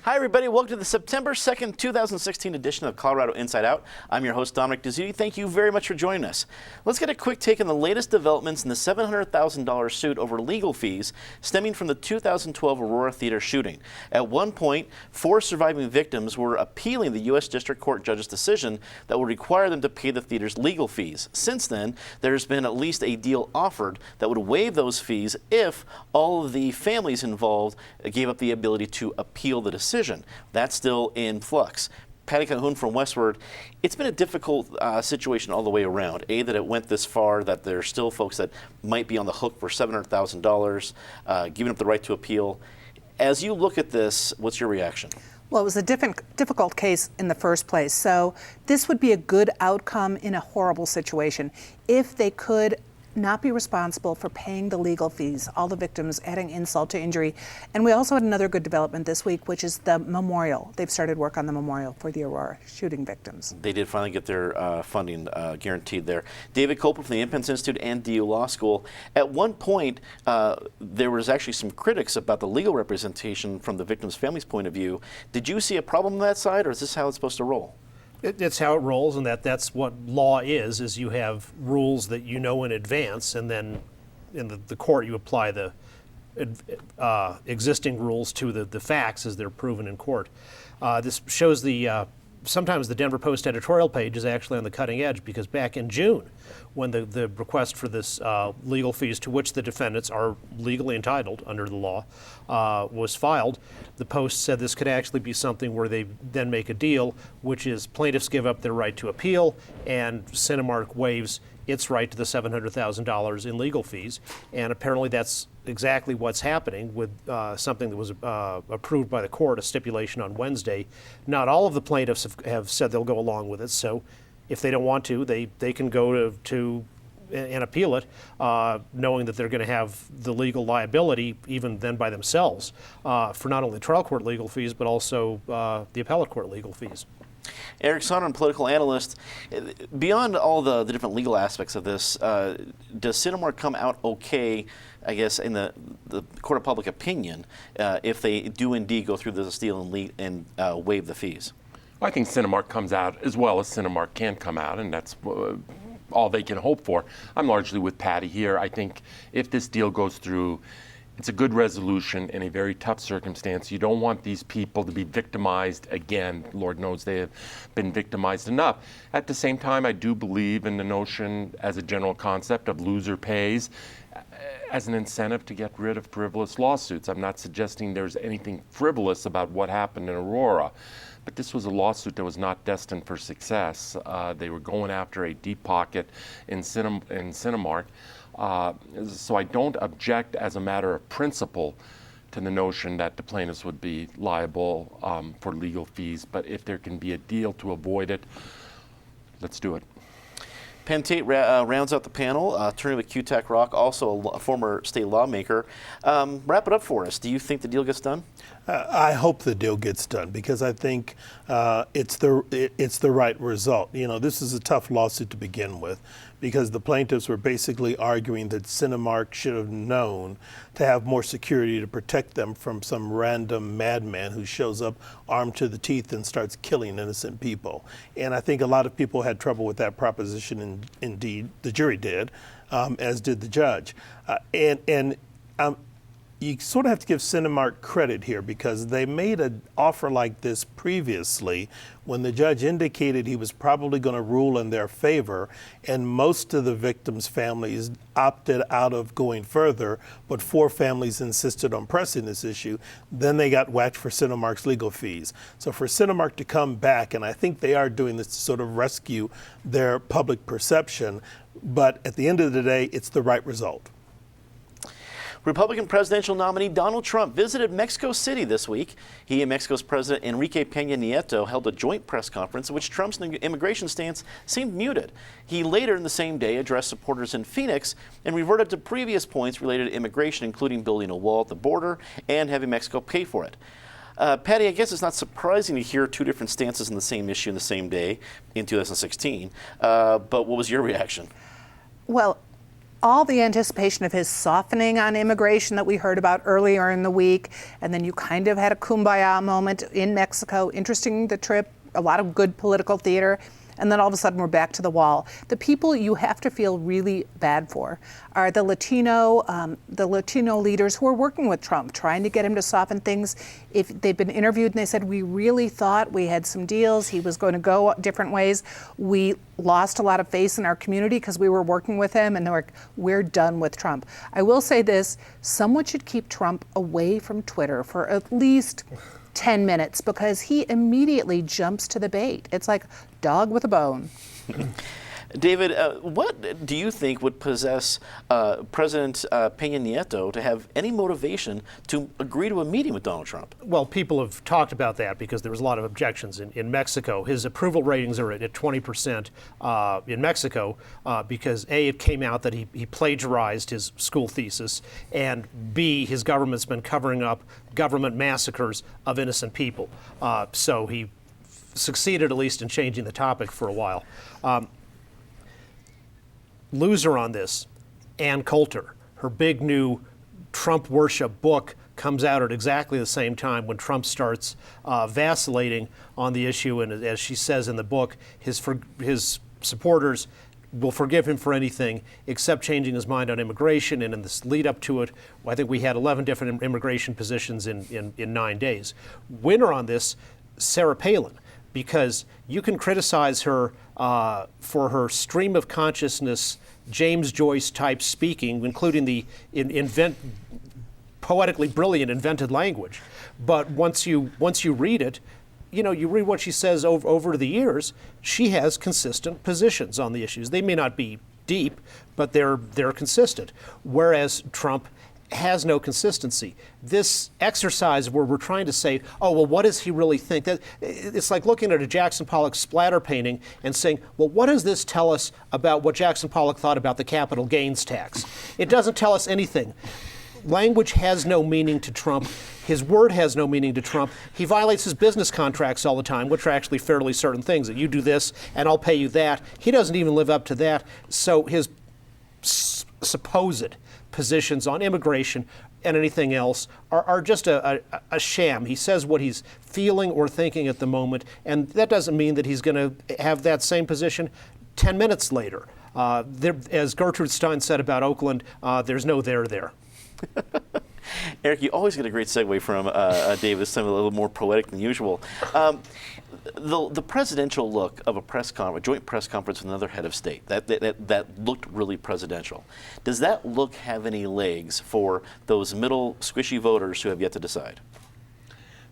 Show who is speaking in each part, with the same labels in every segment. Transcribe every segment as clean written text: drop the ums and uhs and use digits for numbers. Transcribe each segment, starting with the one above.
Speaker 1: Hi, everybody. Welcome to the September 2nd, 2016 edition of Colorado Inside Out. I'm your host, Dominic Dezzutti. Thank you very much for joining us. Let's get a quick take on the latest developments in the $700,000 suit over legal fees stemming from the 2012 Aurora Theater shooting. At one point, 4 surviving victims were appealing the U.S. District Court judge's decision that would require them to pay the theater's legal fees. Since then, there's been at least a deal offered that would waive those fees if all of the families involved gave up the ability to appeal the decision. That's still in flux. Patty Calhoun from Westward, it's been a difficult situation all the way around. A, that it went this far, that there are still folks that might be on the hook for $700,000, giving up the right to appeal. As you look at this, what's your reaction?
Speaker 2: Well, it was a difficult case in the first place. So this would be a good outcome in a horrible situation if they could not be responsible for paying the legal fees, all the victims, adding insult to injury. And we also had another good development this week, which is the memorial. They've started work on the memorial for the Aurora shooting victims.
Speaker 1: They did finally get their funding guaranteed there. David Copeland from the Impens Institute and DU Law School. At one point, there was actually some critics about the legal representation from the victims' families' point of view. Did you see a problem on that side, or is this how it's supposed to roll?
Speaker 3: It's how it rolls, and that's what law is you have rules that you know in advance, and then in the court you apply the existing rules to the facts as they're proven in court. This shows sometimes the Denver Post editorial page is actually on the cutting edge, because back in June, when the request for this legal fees, to which the defendants are legally entitled under the law, was filed, the Post said this could actually be something where they then make a deal, which is plaintiffs give up their right to appeal and Cinemark waives its right to the $700,000 in legal fees. And apparently that's exactly what's happening with something that was approved by the court, a stipulation on Wednesday. Not all of the plaintiffs have said they'll go along with it, so if they don't want to, they can go to and appeal it, knowing that they're going to have the legal liability even then by themselves for not only trial court legal fees, but also the appellate court legal fees.
Speaker 1: Eric Sonner, political analyst. Beyond all the different legal aspects of this, does Cinemark come out okay, I guess, in the court of public opinion, if they do indeed go through this deal and waive the fees?
Speaker 4: I think Cinemark comes out as well as Cinemark can come out, and that's all they can hope for. I'm largely with Patty here. I think if this deal goes through, it's a good resolution in a very tough circumstance. You don't want these people to be victimized again. Lord knows they have been victimized enough. At the same time, I do believe in the notion as a general concept of loser pays as an incentive to get rid of frivolous lawsuits. I'm not suggesting there's anything frivolous about what happened in Aurora, but this was a lawsuit that was not destined for success. They were going after a deep pocket in Cinemark. So I don't object as a matter of principle to the notion that the plaintiffs would be liable for legal fees, but if there can be a deal to avoid it, let's do it.
Speaker 1: Penn Tate rounds out the panel, attorney with QTAC Rock, also a former state lawmaker. Wrap it up for us. Do you think the deal gets done?
Speaker 5: I hope the deal gets done, because I think it's the right result. You know, this is a tough lawsuit to begin with, because the plaintiffs were basically arguing that Cinemark should have known to have more security to protect them from some random madman who shows up armed to the teeth and starts killing innocent people. And I think a lot of people had trouble with that proposition, and indeed the jury did, as did the judge. You sort of have to give Cinemark credit here, because they made an offer like this previously when the judge indicated he was probably going to rule in their favor, and most of the victims' families opted out of going further, but 4 families insisted on pressing this issue. Then they got whacked for Cinemark's legal fees. So for Cinemark to come back, and I think they are doing this to sort of rescue their public perception, but at the end of the day, it's the right result.
Speaker 1: Republican presidential nominee Donald Trump visited Mexico City this week. He and Mexico's President Enrique Peña Nieto held a joint press conference in which Trump's immigration stance seemed muted. He later in the same day addressed supporters in Phoenix and reverted to previous points related to immigration, including building a wall at the border and having Mexico pay for it. Patty, I guess it's not surprising to hear two different stances on the same issue in the same day in 2016, but what was your reaction?
Speaker 2: Well, all the anticipation of his softening on immigration that we heard about earlier in the week, and then you kind of had a kumbaya moment in Mexico. Interesting, the trip, a lot of good political theater, and then all of a sudden we're back to the wall. The people you have to feel really bad for are the Latino leaders who are working with Trump, trying to get him to soften things. If they've been interviewed and they said, we really thought we had some deals, he was going to go different ways. We lost a lot of faith in our community because we were working with him, and we're done with Trump. I will say this, someone should keep Trump away from Twitter for at least 10 minutes because he immediately jumps to the bait. It's like dog with a bone.
Speaker 1: David, what do you think would possess President Peña Nieto to have any motivation to agree to a meeting with Donald Trump?
Speaker 3: Well, people have talked about that because there was a lot of objections in Mexico. His approval ratings are at 20% in Mexico because A, it came out that he plagiarized his school thesis, and B, his government's been covering up government massacres of innocent people. So he succeeded at least in changing the topic for a while. Loser on this, Ann Coulter. Her big new Trump worship book comes out at exactly the same time when Trump starts vacillating on the issue. And as she says in the book, his supporters will forgive him for anything except changing his mind on immigration. And in this lead up to it, I think we had 11 different immigration positions in 9 days. Winner on this, Sarah Palin, because you can criticize her for her stream of consciousness, James Joyce type speaking, including the poetically brilliant invented language. But once you read it, you read what she says over the years, she has consistent positions on the issues. They may not be deep, but they're consistent. Whereas Trump has no consistency. This exercise where we're trying to say, oh, well, what does he really think? That it's like looking at a Jackson Pollock splatter painting and saying, well, what does this tell us about what Jackson Pollock thought about the capital gains tax? It doesn't tell us anything. Language has no meaning to Trump. His word has no meaning to Trump. He violates his business contracts all the time, which are actually fairly certain things, that you do this and I'll pay you that. He doesn't even live up to that. So his supposed positions on immigration and anything else are just a sham. He says what he's feeling or thinking at the moment, and that doesn't mean that he's going to have that same position 10 minutes later. As Gertrude Stein said about Oakland, there's no there.
Speaker 1: Eric, you always get a great segue from David, this time a little more poetic than usual. The presidential look of a joint press conference with another head of state, that looked really presidential. Does that look have any legs for those middle squishy voters who have yet to decide?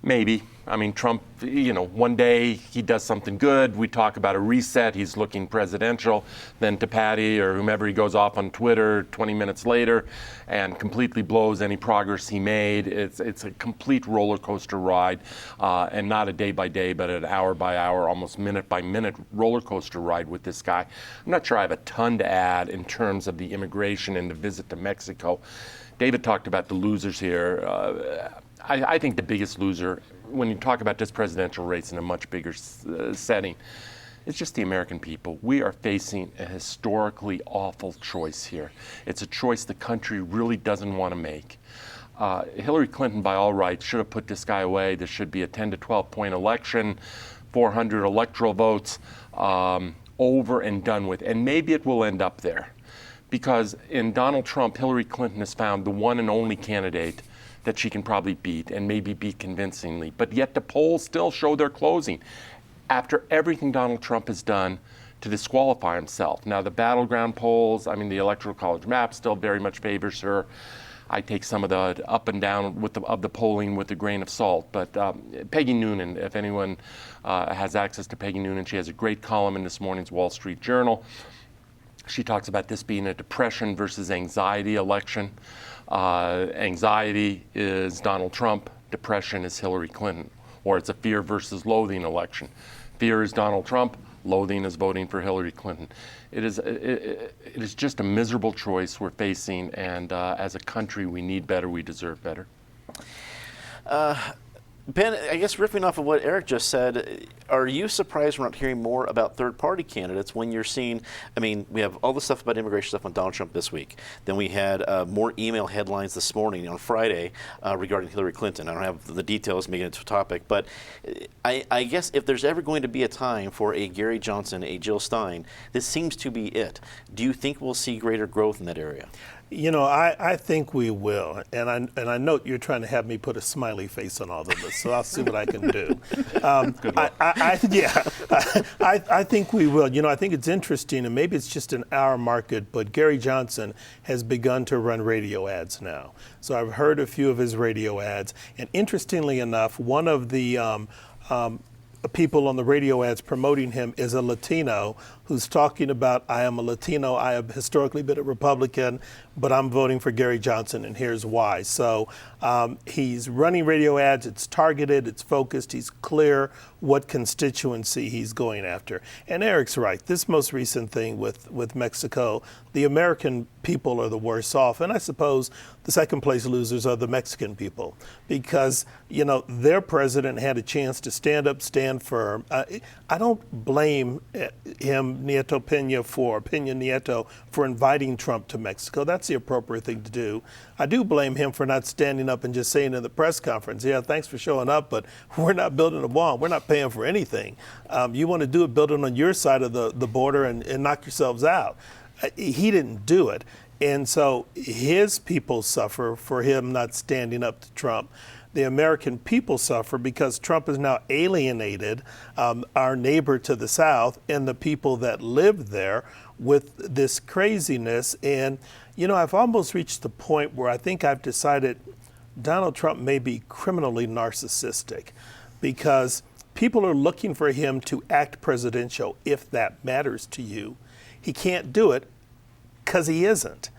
Speaker 4: Maybe. I mean, Trump, one day he does something good. We talk about a reset. He's looking presidential. Then to Patty or whomever, he goes off on Twitter 20 minutes later and completely blows any progress he made. It's a complete roller coaster ride, and not a day by day, but an hour by hour, almost minute by minute roller coaster ride with this guy. I'm not sure I have a ton to add in terms of the immigration and the visit to Mexico. David talked about the losers here. I think the biggest loser, when you talk about this presidential race in a much bigger setting, it's just the American people. We are facing a historically awful choice here. It's a choice the country really doesn't want to make. Hillary Clinton, by all rights, should have put this guy away. There should be a 10 to 12 point election, 400 electoral votes, over and done with. And maybe it will end up there. Because in Donald Trump, Hillary Clinton has found the one and only candidate that she can probably beat, and maybe beat convincingly. But yet the polls still show they're closing after everything Donald Trump has done to disqualify himself. Now the battleground polls, the Electoral College map still very much favors her. I take some of the up and down of the polling with a grain of salt. But Peggy Noonan, if anyone has access to Peggy Noonan, she has a great column in this morning's Wall Street Journal. She talks about this being a depression versus anxiety election. Anxiety is Donald Trump. Depression is Hillary Clinton. Or it's a fear versus loathing election. Fear is Donald Trump. Loathing is voting for Hillary Clinton. It is just a miserable choice we're facing, and as a country, we need better. We deserve better.
Speaker 1: Ben, I guess riffing off of what Eric just said, are you surprised we're not hearing more about third-party candidates when you're seeing, I mean, we have all the stuff about immigration stuff on Donald Trump this week. Then we had more email headlines this morning on Friday regarding Hillary Clinton. I don't have the details making it to a topic, but I guess if there's ever going to be a time for a Gary Johnson, a Jill Stein, this seems to be it. Do you think we'll see greater growth in that area?
Speaker 5: You know, I think we will, and I note you're trying to have me put a smiley face on all of this, so I'll see what I can do.
Speaker 4: Good luck.
Speaker 5: I think we will. You know, I think it's interesting, and maybe it's just in our market, but Gary Johnson has begun to run radio ads now. So I've heard a few of his radio ads, and interestingly enough, one of the people on the radio ads promoting him is a Latino who's talking about, I am a Latino, I have historically been a Republican, but I'm voting for Gary Johnson, and here's why. So he's running radio ads, it's targeted, it's focused, he's clear what constituency he's going after. And Eric's right, this most recent thing with Mexico, the American people are the worse off, and I suppose the second place losers are the Mexican people, because, you know, their president had a chance to stand up, stand firm. I don't blame him, Nieto Peña Nieto, for inviting Trump to Mexico. That's the appropriate thing to do. I do blame him for not standing up and just saying in the press conference, yeah, thanks for showing up, but we're not building a wall. We're not paying for anything. You want to do it, build it on your side of the border and knock yourselves out. He didn't do it. And so his people suffer for him not standing up to Trump. The American people suffer because Trump has now alienated our neighbor to the south and the people that live there with this craziness. And, you know, I've almost reached the point where I think I've decided Donald Trump may be criminally narcissistic, because people are looking for him to act presidential if that matters to you. He can't do it because he isn't.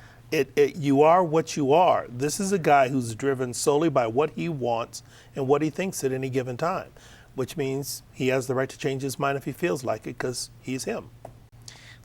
Speaker 5: You are what you are. This is a guy who's driven solely by what he wants and what he thinks at any given time, which means he has the right to change his mind if he feels like it, because he's him.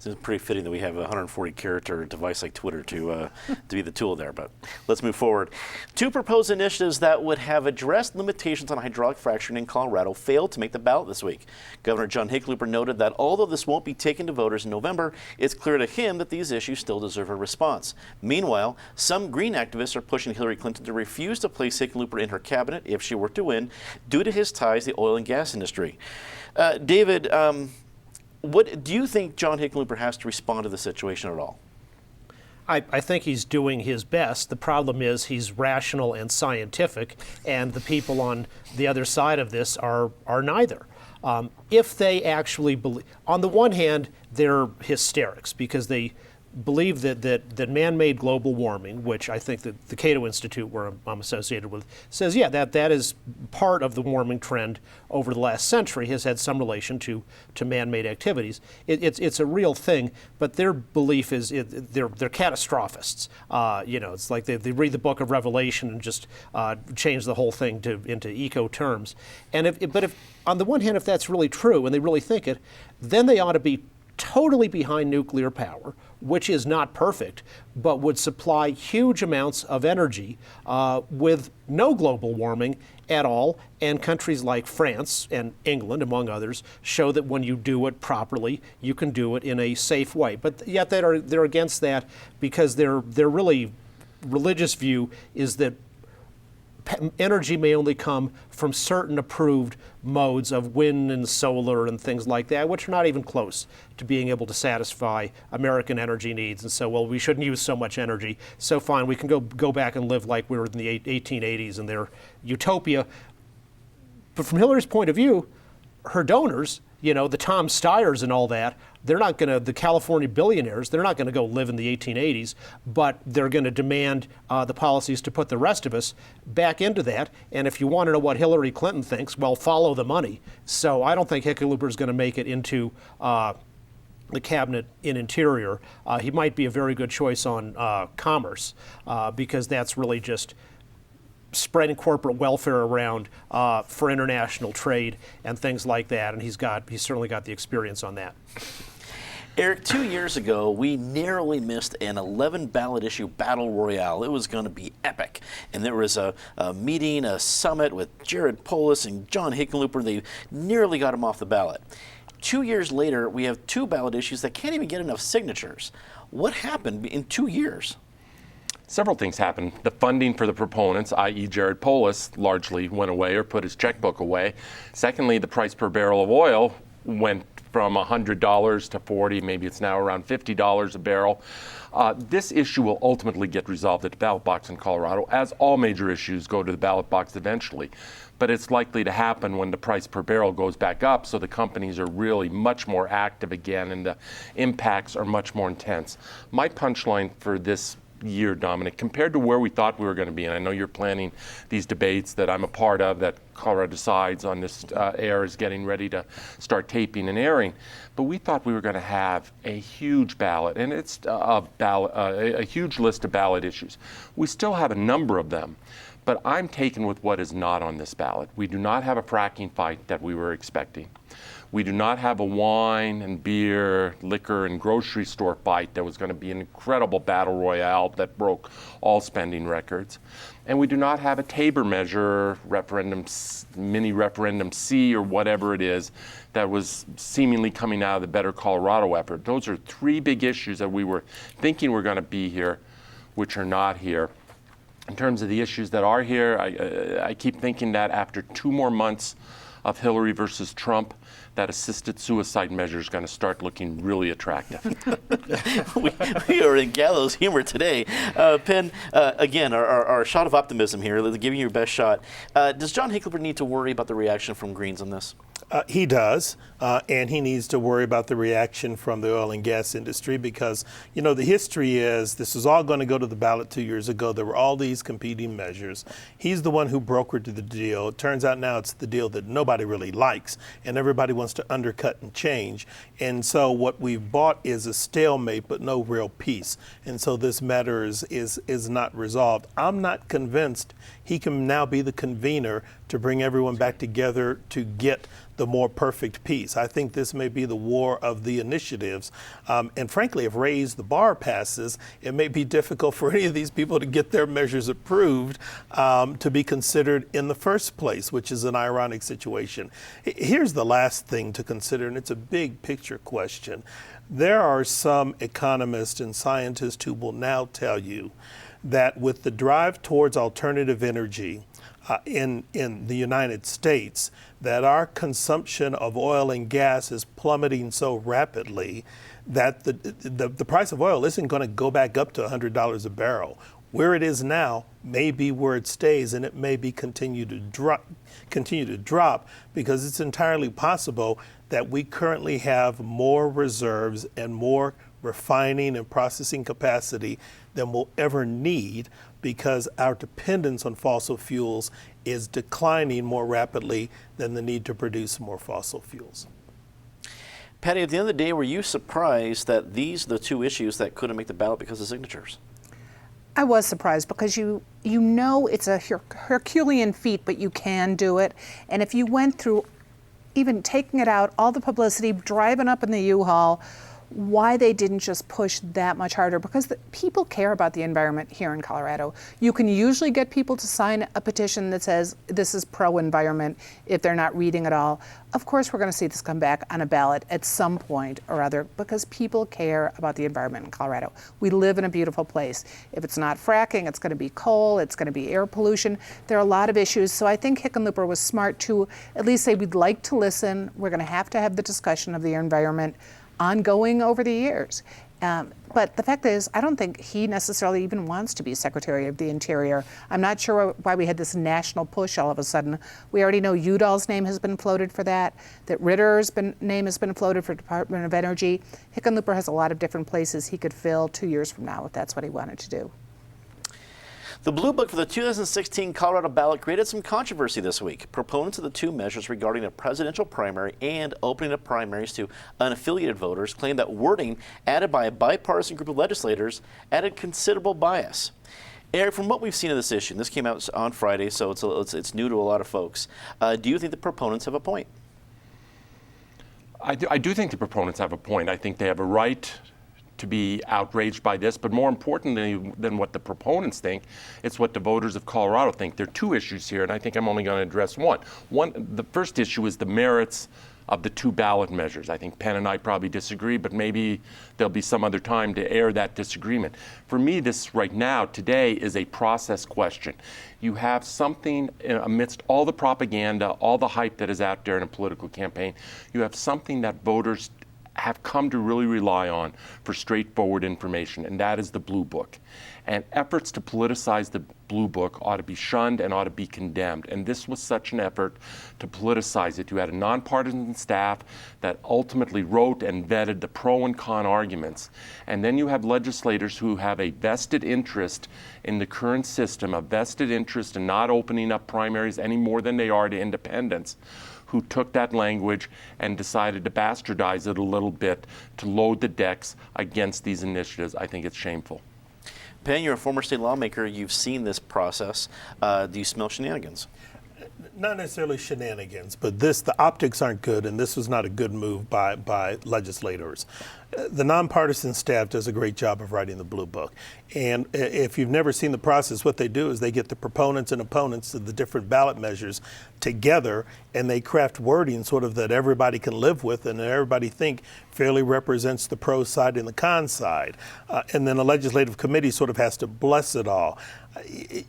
Speaker 1: It's pretty fitting that we have a 140-character device like Twitter to be the tool there, but let's move forward. Two proposed initiatives that would have addressed limitations on hydraulic fracturing in Colorado failed to make the ballot this week. Governor John Hickenlooper noted that although this won't be taken to voters in November, it's clear to him that these issues still deserve a response. Meanwhile, some Green activists are pushing Hillary Clinton to refuse to place Hickenlooper in her cabinet if she were to win, due to his ties to the oil and gas industry. David, what do you think John Hickenlooper has to respond to the situation at all?
Speaker 3: I think he's doing his best. The problem is he's rational and scientific, and the people on the other side of this are neither. If they actually believe, on the one hand, they're hysterics because they believe that man-made global warming, which I think that the Cato Institute, where I'm associated with, says, yeah, that is part of the warming trend over the last century, has had some relation to man-made activities. It's a real thing, but their belief is they're catastrophists. It's like they read the book of Revelation and just change the whole thing into eco terms. And but if on the one hand, if that's really true and they really think it, then they ought to be totally behind nuclear power, which is not perfect, but would supply huge amounts of energy with no global warming at all. And countries like France and England, among others, show that when you do it properly, you can do it in a safe way. But yet they're against that because their really religious view is that energy may only come from certain approved modes of wind and solar and things like that, which are not even close to being able to satisfy American energy needs. And so, well, we shouldn't use so much energy. So fine, we can go back and live like we were in the 1880s in their utopia. But from Hillary's point of view, her donors, the Tom Steyers and all that, they're not going to, the California billionaires, they're not going to go live in the 1880s, but they're going to demand the policies to put the rest of us back into that. And if you want to know what Hillary Clinton thinks, well, follow the money. So I don't think Hickenlooper is going to make it into the cabinet in Interior, he might be a very good choice on Commerce, because that's really just spreading corporate welfare around for international trade and things like that, and he's certainly got the experience on that.
Speaker 1: Eric, 2 years ago, we narrowly missed an 11 ballot issue battle royale. It was going to be epic. And there was a meeting, a summit with Jared Polis and John Hickenlooper. They nearly got him off the ballot. 2 years later, we have 2 ballot issues that can't even get enough signatures. What happened in 2 years?
Speaker 4: Several things happened. The funding for the proponents, i.e. Jared Polis, largely went away or put his checkbook away. Secondly, the price per barrel of oil went from $100 to $40, maybe it's now around $50 a barrel. This issue will ultimately get resolved at the ballot box in Colorado, as all major issues go to the ballot box eventually. But it's likely to happen when the price per barrel goes back up, so the companies are really much more active again and the impacts are much more intense. My punchline for this year, Dominic, compared to where we thought we were going to be, and I know you're planning these debates that I'm a part of, that Colorado Decides on this air is getting ready to start taping and airing, but we thought we were going to have a huge ballot, and it's a huge list of ballot issues. We still have a number of them, but I'm taken with what is not on this ballot. We do not have a fracking fight that we were expecting. We do not have a wine and beer, liquor and grocery store fight that was going to be an incredible battle royale that broke all spending records. And we do not have a Tabor measure, mini referendum C or whatever it is that was seemingly coming out of the Better Colorado effort. Those are 3 big issues that we were thinking were going to be here, which are not here. In terms of the issues that are here, I keep thinking that after 2 more months of Hillary versus Trump, that assisted suicide measure is going to start looking really attractive.
Speaker 1: we are in gallows humor today. Penn, again, our shot of optimism here, giving you your best shot. Does John Hickenlooper need to worry about the reaction from Greens on this?
Speaker 5: He does, and he needs to worry about the reaction from the oil and gas industry because, you know, the history is this was all going to go to the ballot 2 years ago. There were all these competing measures. He's the one who brokered the deal. It turns out now it's the deal that nobody really likes, and everybody wants to undercut and change. And so what we've bought is a stalemate, but no real peace. And so this matter is not resolved. I'm not convinced he can now be the convener to bring everyone back together to get the more perfect peace. I think this may be the war of the initiatives. And frankly, if Raise the Bar passes, it may be difficult for any of these people to get their measures approved to be considered in the first place, which is an ironic situation. Here's the last thing to consider, and it's a big picture question. There are some economists and scientists who will now tell you that with the drive towards alternative energy in the United States, that our consumption of oil and gas is plummeting so rapidly that the price of oil isn't going to go back up to $100 a barrel. Where it is now may be where it stays, and it may be continue to drop because it's entirely possible that we currently have more reserves and more refining and processing capacity than we'll ever need because our dependence on fossil fuels is declining more rapidly than the need to produce more fossil fuels.
Speaker 1: Patty, at the end of the day, were you surprised that these are the 2 issues that couldn't make the ballot because of signatures?
Speaker 2: I was surprised because you know it's a Herculean feat, but you can do it. And if you went through even taking it out, all the publicity, driving up in the U-Haul, why they didn't just push that much harder, because people care about the environment here in Colorado. You can usually get people to sign a petition that says this is pro-environment if they're not reading it all. Of course, we're going to see this come back on a ballot at some point or other because people care about the environment in Colorado. We live in a beautiful place. If it's not fracking, it's going to be coal, it's going to be air pollution. There are a lot of issues. So I think Hickenlooper was smart to at least say we'd like to listen. We're going to have the discussion of the environment ongoing over the years. But the fact is, I don't think he necessarily even wants to be Secretary of the Interior. I'm not sure why we had this national push all of a sudden. We already know Udall's name has been floated for that Ritter's name has been floated for Department of Energy. Hickenlooper has a lot of different places he could fill 2 years from now if that's what he wanted to do.
Speaker 1: The Blue Book for the 2016 Colorado ballot created some controversy this week. Proponents of the two measures regarding a presidential primary and opening up primaries to unaffiliated voters claim that wording added by a bipartisan group of legislators added considerable bias. Eric, from what we've seen of this issue, this came out on Friday, so it's new to a lot of folks. Do you think the proponents have a point?
Speaker 4: I do think the proponents have a point. I think they have a right to be outraged by this, but more importantly than what the proponents think, it's what the voters of Colorado think. There are two issues here, and I think I'm only going to address one. The first issue is the merits of the two ballot measures. I think Penn and I probably disagree, but maybe there'll be some other time to air that disagreement. For me, this right now, today, is a process question. You have something amidst all the propaganda, all the hype that is out there in a political campaign, you have something that voters have come to really rely on for straightforward information, and that is the Blue Book. And efforts to politicize the Blue Book ought to be shunned and ought to be condemned. And this was such an effort to politicize it. You had a nonpartisan staff that ultimately wrote and vetted the pro and con arguments. And then you have legislators who have a vested interest in the current system, a vested interest in not opening up primaries any more than they are to independents, who took that language and decided to bastardize it a little bit to load the decks against these initiatives. I think it's shameful.
Speaker 1: Penn, you're a former state lawmaker. You've seen this process. Do you smell shenanigans?
Speaker 5: Not necessarily shenanigans, but the optics aren't good, and this was not a good move by legislators. The nonpartisan staff does a great job of writing the Blue Book. And if you've never seen the process, what they do is they get the proponents and opponents of the different ballot measures together, and they craft wording sort of that everybody can live with and that everybody think fairly represents the pro side and the con side. And then a legislative committee sort of has to bless it all.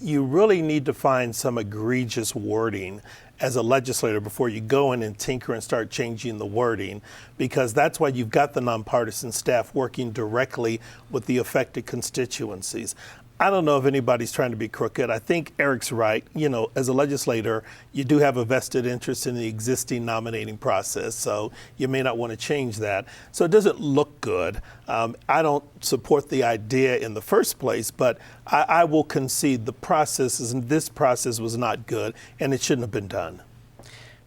Speaker 5: You really need to find some egregious wording as a legislator before you go in and tinker and start changing the wording, because that's why you've got the nonpartisan staff working directly with the affected constituencies. I don't know if anybody's trying to be crooked. I think Eric's right. You know, as a legislator, you do have a vested interest in the existing nominating process, so you may not want to change that. So it doesn't look good. I don't support the idea in the first place, but I will concede the process, and this process was not good, and it shouldn't have been done.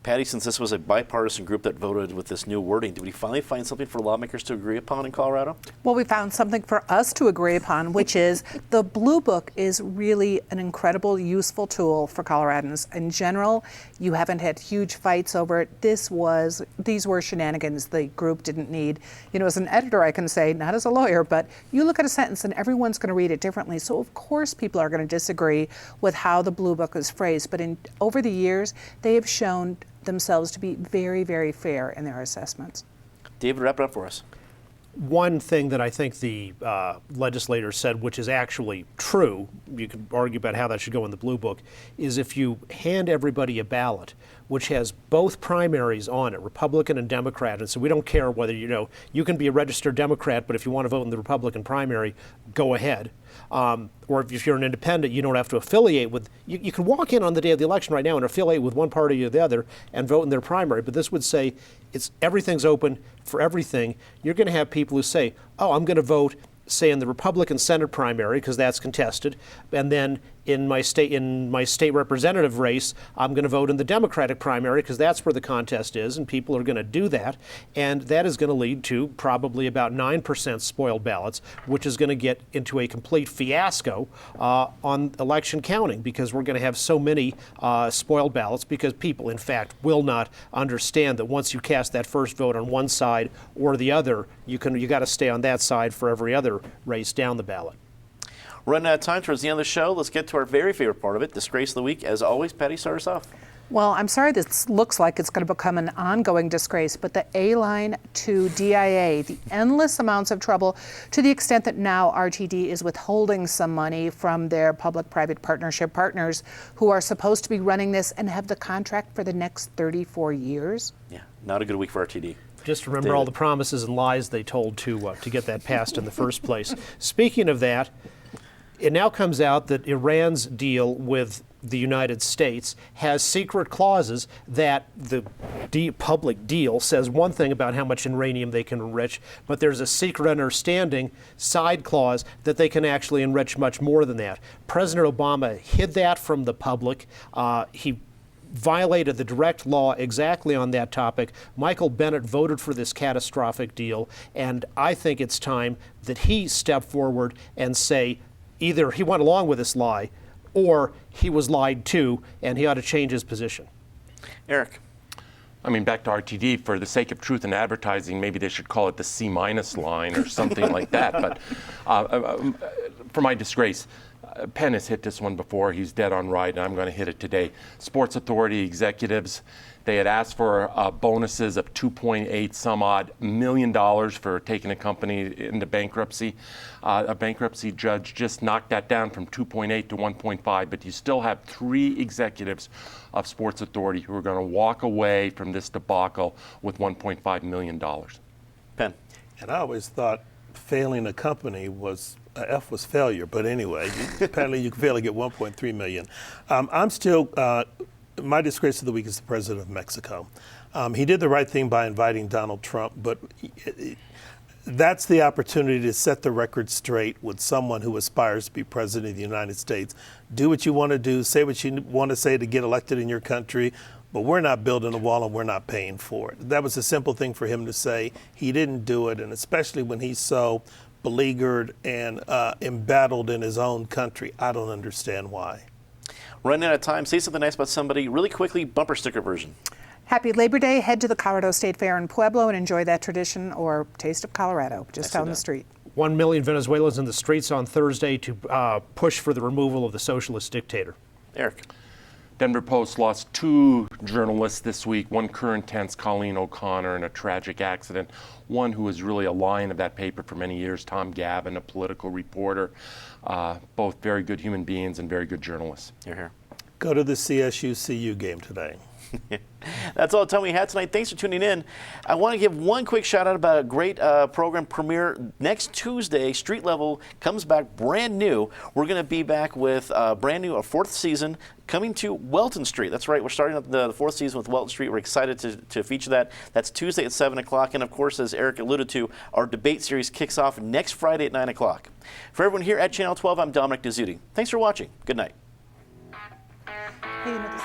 Speaker 1: Patty, since this was a bipartisan group that voted with this new wording, did we finally find something for lawmakers to agree upon in Colorado?
Speaker 2: Well, we found something for us to agree upon, which is the Blue Book is really an incredible, useful tool for Coloradans. In general, you haven't had huge fights over it. These were shenanigans the group didn't need. You know, as an editor, I can say, not as a lawyer, but you look at a sentence and everyone's going to read it differently. So of course people are going to disagree with how the Blue Book is phrased. But over the years, they have shown themselves to be very, very fair in their assessments.
Speaker 1: David, wrap it up for us.
Speaker 3: One thing that I think the legislators said, which is actually true, you can argue about how that should go in the Blue Book, is if you hand everybody a ballot which has both primaries on it, Republican and Democrat, and so we don't care whether, you can be a registered Democrat, but if you want to vote in the Republican primary, go ahead. Or if you're an independent, you don't have to affiliate with, you can walk in on the day of the election right now and affiliate with one party or the other and vote in their primary, but this would say everything's open for everything. You're going to have people who say, oh, I'm going to vote, say, in the Republican Senate primary because that's contested, and then in my state representative race, I'm going to vote in the Democratic primary because that's where the contest is, and people are going to do that, and that is going to lead to probably about 9% spoiled ballots, which is going to get into a complete fiasco on election counting because we're going to have so many spoiled ballots because people, in fact, will not understand that once you cast that first vote on one side or the other, you got to stay on that side for every other race down the ballot.
Speaker 1: We're running out of time towards the end of the show. Let's get to our very favorite part of it, Disgrace of the Week. As always, Patty, start us off.
Speaker 2: Well, I'm sorry this looks like it's going to become an ongoing disgrace, but the A-line to DIA, the endless amounts of trouble, to the extent that now RTD is withholding some money from their public-private partnership partners who are supposed to be running this and have the contract for the next 34 years.
Speaker 1: Yeah, not a good week for RTD.
Speaker 3: Just remember all the promises and lies they told to get that passed in the first place. Speaking of that, It now comes out that Iran's deal with the United States has secret clauses that the public deal says one thing about how much uranium they can enrich, but there's a secret understanding side clause that they can actually enrich much more than that. President Obama hid that from the public. He violated the direct law exactly on that topic. Michael Bennet voted for this catastrophic deal, and I think it's time that he step forward and say either he went along with this lie or he was lied to, and he ought to change his position.
Speaker 1: Eric.
Speaker 4: I mean, back to RTD, for the sake of truth in advertising, maybe they should call it the C- line or something like that. But for my disgrace, Penn has hit this one before. He's dead on right, and I'm going to hit it today. Sports Authority executives, they had asked for bonuses of $2.8 some odd million for taking a company into bankruptcy. A bankruptcy judge just knocked that down from 2.8 to 1.5, but you still have 3 executives of Sports Authority who are going to walk away from this debacle with $1.5 million.
Speaker 1: Penn.
Speaker 5: And I always thought failing a company was F was failure, but anyway, apparently you can fail to get 1.3 million. I'm still, my disgrace of the week is the president of Mexico. He did the right thing by inviting Donald Trump, but that's the opportunity to set the record straight with someone who aspires to be president of the United States. Do what you want to do, say what you want to say to get elected in your country, but we're not building a wall and we're not paying for it. That was a simple thing for him to say. He didn't do it, and especially when he's so beleaguered and embattled in his own country. I don't understand why.
Speaker 1: Running out of time, say something nice about somebody really quickly, bumper sticker version.
Speaker 2: Happy Labor Day. Head to the Colorado State Fair in Pueblo and enjoy that tradition or taste of Colorado just down the street.
Speaker 3: 1 million Venezuelans in the streets on Thursday to push for the removal of the socialist dictator.
Speaker 1: Eric.
Speaker 4: Denver Post lost 2 journalists this week, one current tense, Colleen O'Connor, in a tragic accident. One who was really a lion of that paper for many years, Tom Gavin, a political reporter. Both very good human beings and very good journalists.
Speaker 1: You're here.
Speaker 5: Go to the CSU-CU game today.
Speaker 1: That's all the time we had tonight. Thanks for tuning in. I want to give one quick shout out about a great program premiere next Tuesday. Street Level comes back brand new. We're going to be back with brand new, a 4th season coming to Welton Street. That's right. We're starting up the 4th season with Welton Street. We're excited to feature that. That's Tuesday at 7 o'clock. And of course, as Eric alluded to, our debate series kicks off next Friday at 9 o'clock. For everyone here at Channel 12, I'm Dominic Dezzutti. Thanks for watching. Good night.
Speaker 2: Hey, you know this.